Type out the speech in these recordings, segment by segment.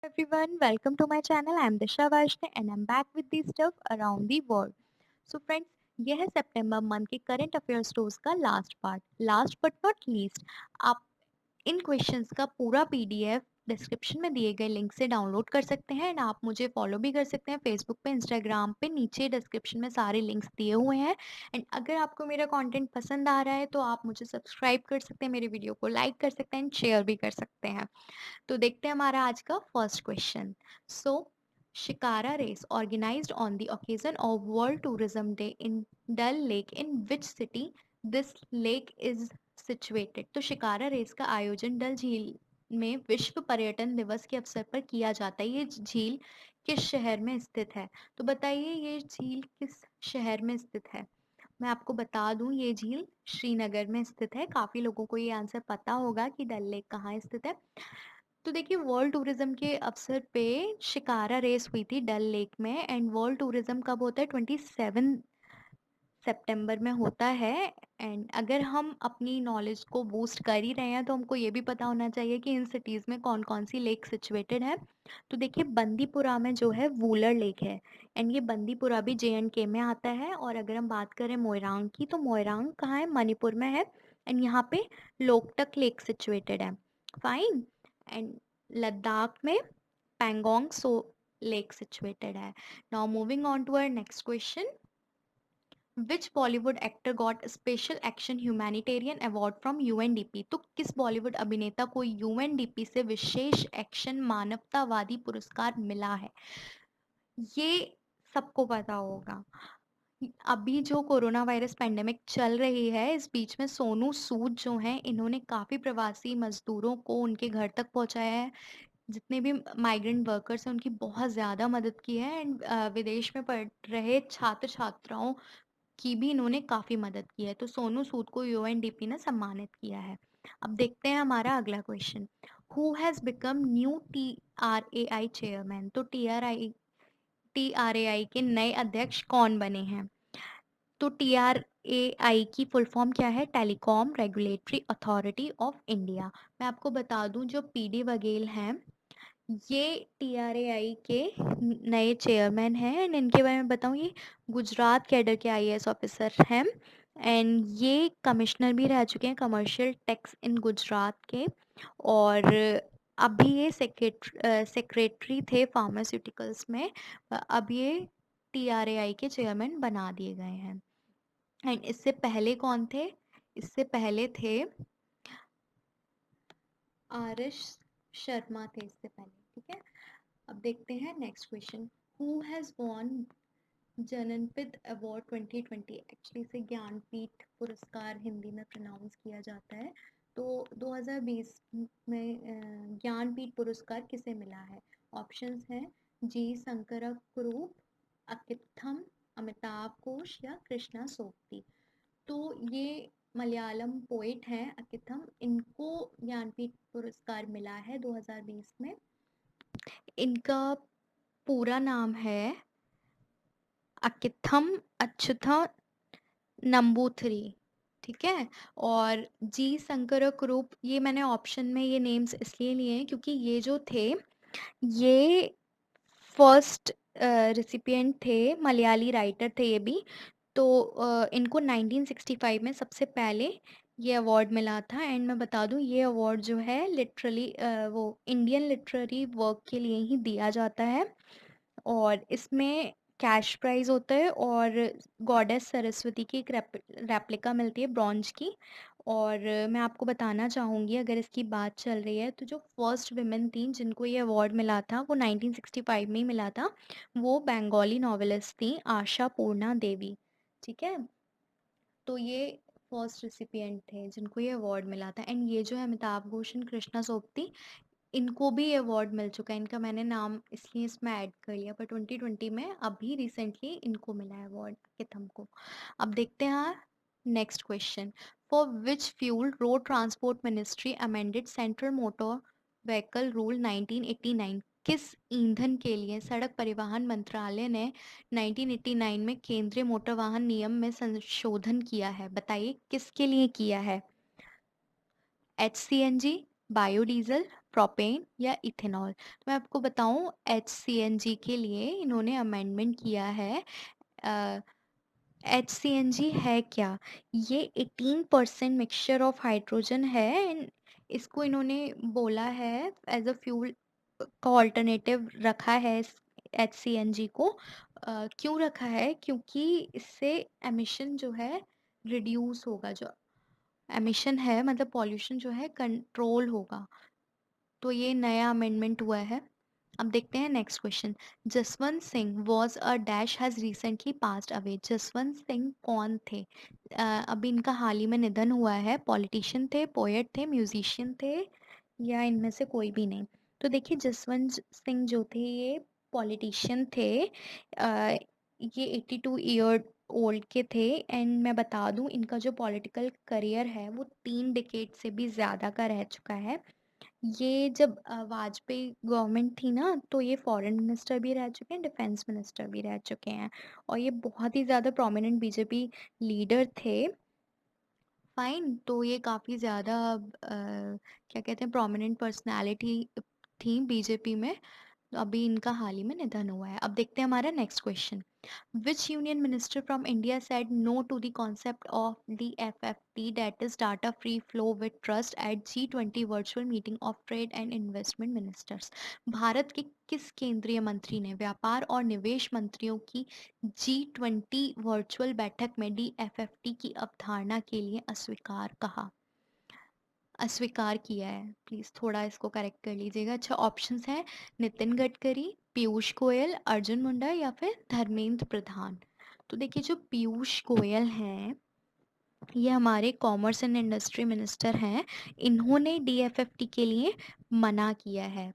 Everyone, welcome to my channel. I'm Disha Vaishnav and I'm back with the stuff around the world. So friends, ये है सितंबर month के current affairs tours का last but not least. आप इन questions का पूरा PDF description में दिए गए लिंक से डाउनलोड कर सकते हैं एंड आप मुझे फॉलो भी कर सकते हैं फेसबुक पे, इंस्टाग्राम पे। नीचे डिस्क्रिप्शन में सारे लिंक्स दिए हुए हैं एंड अगर आपको मेरा कंटेंट पसंद आ रहा है तो आप मुझे सब्सक्राइब कर सकते हैं, मेरे वीडियो को लाइक कर सकते हैं एंड शेयर भी कर सकते हैं। तो देखते हैं हमारा आज का first question. So shikara race organised on the occasion of World Tourism Day in Dal Lake in which city this lake is situated. तो शिकारा रेस का आयोजन डल झील में विश्व पर्यटन दिवस के अवसर पर किया जाता है। ये झील किस शहर में स्थित है? तो बताइए ये झील किस शहर में स्थित है? मैं आपको बता दूं ये झील श्रीनगर में स्थित है। काफी लोगों को ये आंसर पता होगा कि डल लेक कहाँ स्थित है। तो देखिए वर्ल्ड टूरिज्म के अवसर पे शिकारा रेस हुई थी डल लेक में एंड वर्ल्ड टूरिज्म कब होता है? 27 सितंबर में होता है। एंड अगर हम अपनी नॉलेज को बूस्ट कर ही रहे हैं तो हमको ये भी पता होना चाहिए कि इन सिटीज़ में कौन कौन सी लेक सिचुएटेड है। तो देखिए बंदीपुरा में जो है वूलर लेक है एंड ये बंदीपुरा भी JNK में आता है। और अगर हम बात करें मोइरांग की तो मोइरांग कहाँ है? मणिपुर में है एंड यहाँ पे लोकटक लेक सिचुएटेड है। फाइन। एंड लद्दाख में पैंगोंग सो लेक सिचुएटेड है। Now moving on to our next question. Which Bollywood actor got special action humanitarian award from UNDP? तो किस बॉलीवुड अभिनेता को UNDP से विशेष एक्शन मानवतावादी पुरस्कार मिला है? ये सबको पता होगा। अभी जो कोरोना वायरस पेंडेमिक चल रही है इस बीच में सोनू सूद जो हैं इन्होंने काफ़ी प्रवासी मजदूरों को उनके घर तक पहुंचाया है। जितने भी माइग्रेंट वर्कर्स हैं उनकी बहुत ज़्यादा मदद की है एंड विदेश में पढ़ रहे छात्र छात्राओं की भी इन्होंने काफ़ी मदद की है। तो सोनू सूद को UNDP ने सम्मानित किया है। अब देखते हैं हमारा अगला question. Who has become new TRAI chairman? तो TRAI के नए अध्यक्ष कौन बने हैं? तो TRAI की फुल फॉर्म क्या है? Telecom regulatory authority of India. मैं आपको बता दूं जो PD बघेल हैं ये TRAI के नए चेयरमैन हैं एंड इनके बारे में बताऊं ये गुजरात कैडर के IAS ऑफिसर हैं एंड ये कमिश्नर भी रह चुके हैं कमर्शियल टैक्स इन गुजरात के। और अभी ये सेक्रेटरी थे फार्मास्यूटिकल्स में। अब ये TRAI के चेयरमैन बना दिए गए हैं। एंड इससे पहले कौन थे? इससे पहले थे RS शर्मा थे इससे पहले। ठीक है। अब देखते हैं next question. Who has won Jnanpith award 2020? Actually इसे ज्ञानपीठ पुरस्कार हिंदी में प्रोनाउंस किया जाता है। तो 2020 में ज्ञानपीठ पुरस्कार किसे मिला है? ऑप्शंस हैं G शंकरकुरुप, अकित्थम, अमिताभ घोष या कृष्णा सोपती। तो ये मलयालम पोइट हैं अकिथम, इनको ज्ञानपीठ पुरस्कार मिला है 2020 में। इनका पूरा नाम है अकिथम अच्युता नंबूथरी। ठीक है। और G शंकरकुरुप ये मैंने ऑप्शन में ये नेम्स इसलिए लिए हैं क्योंकि ये जो थे ये फर्स्ट रिसिपिएंट थे, मलयाली राइटर थे ये भी। तो इनको 1965 में सबसे पहले ये अवार्ड मिला था एंड मैं बता दूं ये अवार्ड जो है लिटरली वो इंडियन लिटरेरी वर्क के लिए ही दिया जाता है। और इसमें कैश प्राइज होता है और गॉडेस सरस्वती की एक रेप्लिका मिलती है ब्रॉन्ज की। और मैं आपको बताना चाहूँगी अगर इसकी बात चल रही है तो जो फर्स्ट विमेन थी जिनको ये अवार्ड मिला था वो 1965 में ही मिला था। वो बंगाली नॉवेलिस्ट थी आशा पूर्णा देवी। ठीक है। तो ये फर्स्ट रिसिपिएंट थे जिनको ये अवार्ड मिला था एंड ये जो है अमिताभ घोष एंड कृष्णा सोपती इनको भी अवार्ड मिल चुका है। इनका मैंने नाम इसलिए इसमें ऐड कर लिया पर 2020 में अभी रिसेंटली इनको मिला है अवार्ड किथम को। अब देखते हैं next question. For which fuel road transport ministry amended central motor vehicle rule 1989? किस ईंधन के लिए सड़क परिवहन मंत्रालय ने 1989 में केंद्रीय मोटर वाहन नियम में संशोधन किया है? बताइए किसके लिए किया है? HCNG, बायोडीजल, प्रोपेन या इथेनॉल? तो मैं आपको बताऊं, HCNG के लिए इन्होंने अमेंडमेंट किया है। HCNG है क्या? ये 18% मिक्सचर ऑफ हाइड्रोजन है and इसको इन्होंने बोला है एज अ फ्यूल का ऑल्टरनेटिव रखा है इस HCNG को। क्यों रखा है? क्योंकि इससे एमिशन जो है रिड्यूस होगा, जो एमिशन है मतलब पॉल्यूशन जो है कंट्रोल होगा। तो ये नया अमेंडमेंट हुआ है। अब देखते हैं next question. Jaswant Singh was a dash has recently passed away. Jaswant Singh कौन थे? अभी इनका हाल ही में निधन हुआ है। पॉलिटिशियन थे, पोएट थे, म्यूजिशियन थे, या इनमें से कोई भी नहीं? तो देखिए, जसवंत सिंह जो थे ये पॉलिटिशियन थे। ये 82 ईयर ओल्ड के थे। एंड मैं बता दूं, इनका जो पॉलिटिकल करियर है वो 3 डिकेड से भी ज़्यादा का रह चुका है। ये जब वाजपेयी गवर्नमेंट थी ना, तो ये फॉरेन मिनिस्टर भी रह चुके हैं, डिफेंस मिनिस्टर भी रह चुके हैं, और ये बहुत ही ज़्यादा प्रोमिनेंट बीजेपी लीडर थे। फाइन, तो ये काफ़ी ज़्यादा क्या कहते हैं, प्रोमिनेंट पर्सनालिटी थी बीजेपी में। तो अभी इनका हाल ही में निधन हुआ है। अब देखते हैं हमारा next question. Which union minister from India said no to the concept of the FFT, that is data free flow with trust, at G20 virtual meeting of trade and investment ministers? Bharat के किस केंद्रीय मंत्री ने व्यापार और निवेश मंत्रियों की G20 वर्चुअल बैठक में DFFT की अवधारणा के लिए अस्वीकार किया है? प्लीज थोड़ा इसको करेक्ट कर लीजिएगा। अच्छा, ऑप्शंस हैं नितिन गडकरी, पीयूष गोयल, अर्जुन मुंडा या फिर धर्मेंद्र प्रधान। तो देखिए, जो पीयूष गोयल हैं, ये हमारे कॉमर्स एंड इंडस्ट्री मिनिस्टर हैं। इन्होंने डीएफएफटी के लिए मना किया है।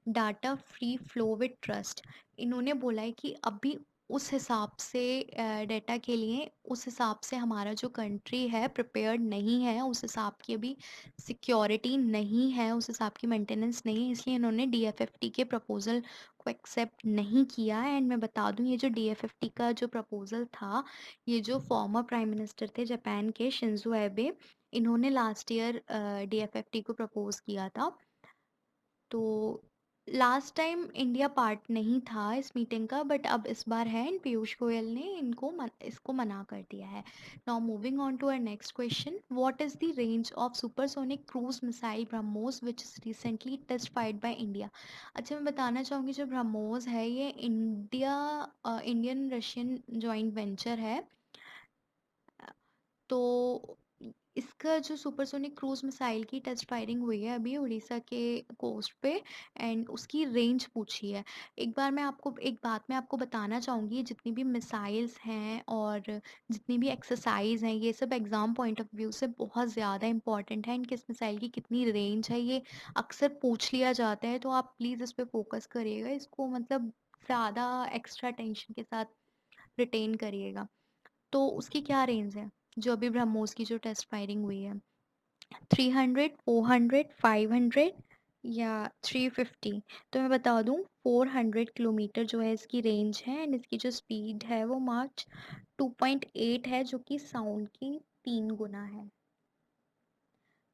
Data free flow with trust, इन्होंने बोला है कि अभी उस हिसाब से डेटा के लिए उस हिसाब से हमारा जो कंट्री है प्रिपेयर्ड नहीं है, उस हिसाब की अभी सिक्योरिटी नहीं है, उस हिसाब की मेंटेनेंस नहीं है, इसलिए इन्होंने डीएफएफटी के प्रपोजल को एक्सेप्ट नहीं किया। एंड मैं बता दूं, ये जो डीएफएफटी का जो प्रपोजल था, ये जो फॉर्मर प्राइम मिनिस्टर थे जापान के, शिंजो एबे, इन्होंने लास्ट ईयर डीएफएफटी को प्रपोज किया था। तो लास्ट टाइम इंडिया पार्ट नहीं था इस मीटिंग का, बट अब इस बार है, एंड पीयूष गोयल ने इसको मना कर दिया है। Now moving on to our next question. What is the range of supersonic cruise missile BrahMos which is recently test fired by India? अच्छा, मैं बताना चाहूँगी, जो ब्रह्मोस है ये इंडियन रशियन जॉइंट वेंचर है। तो इसका जो सुपरसोनिक क्रूज मिसाइल की टेस्ट फायरिंग हुई है अभी उड़ीसा के कोस्ट पे, एंड उसकी रेंज पूछी है। एक बात मैं आपको बताना चाहूँगी, जितनी भी मिसाइल्स हैं और जितनी भी एक्सरसाइज हैं, ये सब एग्जाम पॉइंट ऑफ व्यू से बहुत ज़्यादा इंपॉर्टेंट है। एंड किस मिसाइल की कितनी रेंज है, ये अक्सर पूछ लिया जाता है, तो आप प्लीज़ इस पर फोकस करिएगा, इसको मतलब ज़्यादा एक्स्ट्रा टेंशन के साथ रिटेन करिएगा। तो उसकी क्या रेंज है, जो अभी ब्रह्मोस की जो टेस्ट फायरिंग हुई है? 300, 400, 500 या 350? तो मैं बता दूं, 400 किलोमीटर जो है इसकी रेंज है, एंड इसकी जो स्पीड है वो मार्च 2.8 है, जो कि साउंड की 3 गुना है।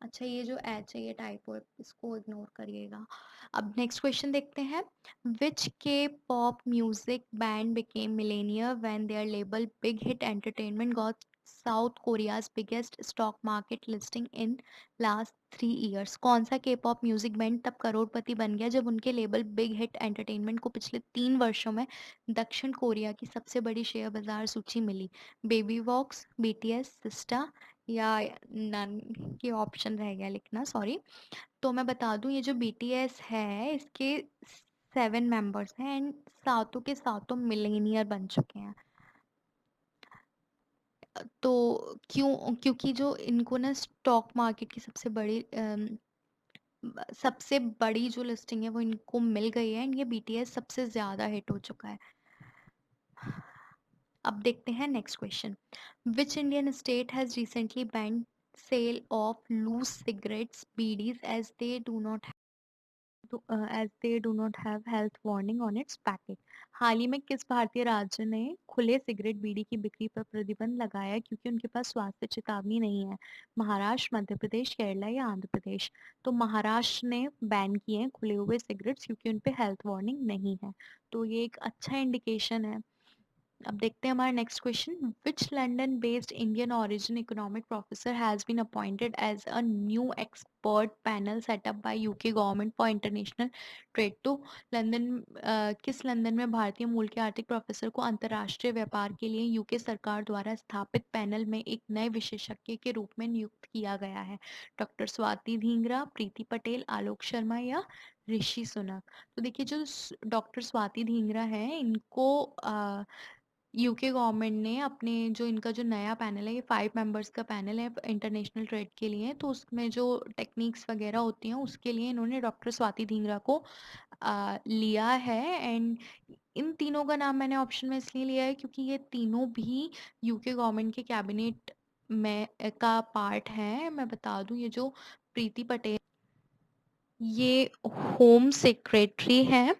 अच्छा, ये जो एच है ये टाइपो है, इसको इग्नोर करिएगा। अब नेक्स्ट क्वेश्चन देखते हैं। Which K pop music band became millionaire when their label Big Hit Entertainment got South Korea's biggest stock market listing in last 3 years? कौन सा के पॉप म्यूजिक बैंड तब करोड़पति बन गया जब उनके लेबल बिग हिट एंटरटेनमेंट को पिछले 3 वर्षों में दक्षिण कोरिया की सबसे बड़ी शेयर बाजार सूची मिली? बेबी वॉक्स, बीटीएस, सिस्टा या नन? की ऑप्शन रह गया लिखना, सॉरी। तो मैं बता दूं, ये जो बीटीएस है इसके 7 मेंबर्स हैं, एंड सातों के सातों मिलेनियर बन चुके हैं। तो क्योंकि जो इनको ना स्टॉक मार्केट की सबसे बड़ी जो लिस्टिंग है वो इनको मिल गई है, एंड ये बीटीएस सबसे ज्यादा हिट हो चुका है। अब देखते हैं next question. Which Indian state has recently banned sale of loose cigarettes bidis as they do not as they do not have health warning on its packet. हाल ही में किस भारतीय राज्य ने खुले सिगरेट बीड़ी की बिक्री पर प्रतिबंध लगाया है क्योंकि उनके पास स्वास्थ्य चेतावनी नहीं है? महाराष्ट्र, मध्य प्रदेश, केरला या आंध्र प्रदेश? तो महाराष्ट्र ने बैन किए हैं खुले हुए सिगरेट्स क्योंकि उन पे हेल्थ वार्निंग नहीं है। तो ये एक अच्छा इंडिकेशन है। अब देखते हैं हमारा next question. Which London based Indian origin economic professor has been appointed as a new expert panel set up by UK government for international trade? तो लंदन किस लंदन में भारतीय मूल के आर्थिक प्रोफेसर को अंतर्राष्ट्रीय व्यापार के लिए यूके सरकार द्वारा स्थापित पैनल में एक नए विशेषज्ञ के रूप में नियुक्त किया गया है? डॉक्टर स्वाति धिंगरा, प्रीति पटेल, आलोक शर्मा या ऋषि सुनक? तो देखिए जो डॉक्टर स्वाति धिंगरा है इनको यूके गवर्नमेंट ने अपने जो इनका जो नया पैनल है, ये 5 मेंबर्स का पैनल है इंटरनेशनल ट्रेड के लिए, तो उसमें जो टेक्निक्स वगैरह होती हैं उसके लिए इन्होंने डॉक्टर स्वाति धिंगरा को लिया है। एंड इन तीनों का नाम मैंने ऑप्शन में इसलिए लिया है क्योंकि ये तीनों भी यूके गवर्नमेंट के कैबिनेट में का पार्ट है। मैं बता दूं, ये जो प्रीति पटेल ये होम सेक्रेटरी है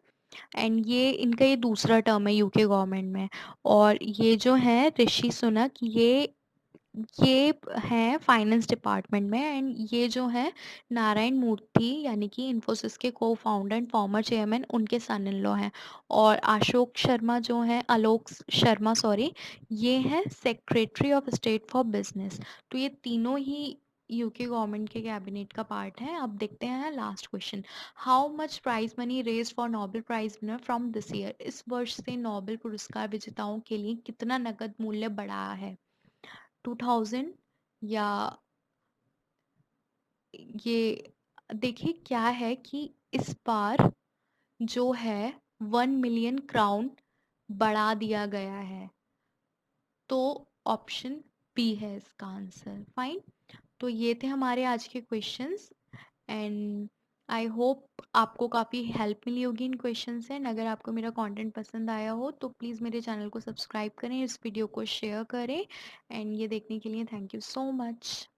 एंड ये इनका ये दूसरा टर्म है यूके गवर्नमेंट में। और ये जो है ऋषि सुनक, ये हैं फाइनेंस डिपार्टमेंट में। एंड ये जो है नारायण मूर्ति यानी कि इन्फोसिस के को फाउंडर एंड फॉर्मर चेयरमैन, उनके सन इन लॉ हैं। और अशोक शर्मा जो है, आलोक शर्मा सॉरी, ये हैं secretary of state for business. तो ये तीनों ही यूके गवर्नमेंट के कैबिनेट का पार्ट है। अब देखते हैं last question. How much prize money raise for Nobel prize winner from this year? इस वर्ष से नोबेल पुरस्कार विजेताओं के लिए कितना नकद मूल्य बढ़ा है? 2000 या ये देखिए क्या है कि इस बार जो है 1 मिलियन क्राउन बढ़ा दिया गया है। तो ऑप्शन बी है इसका आंसर। फाइन। तो ये थे हमारे आज के क्वेश्चंस एंड आई होप आपको काफ़ी हेल्प मिली होगी इन क्वेश्चन से। एंड अगर आपको मेरा कंटेंट पसंद आया हो तो प्लीज़ मेरे चैनल को सब्सक्राइब करें, इस वीडियो को शेयर करें। एंड ये देखने के लिए थैंक यू सो मच।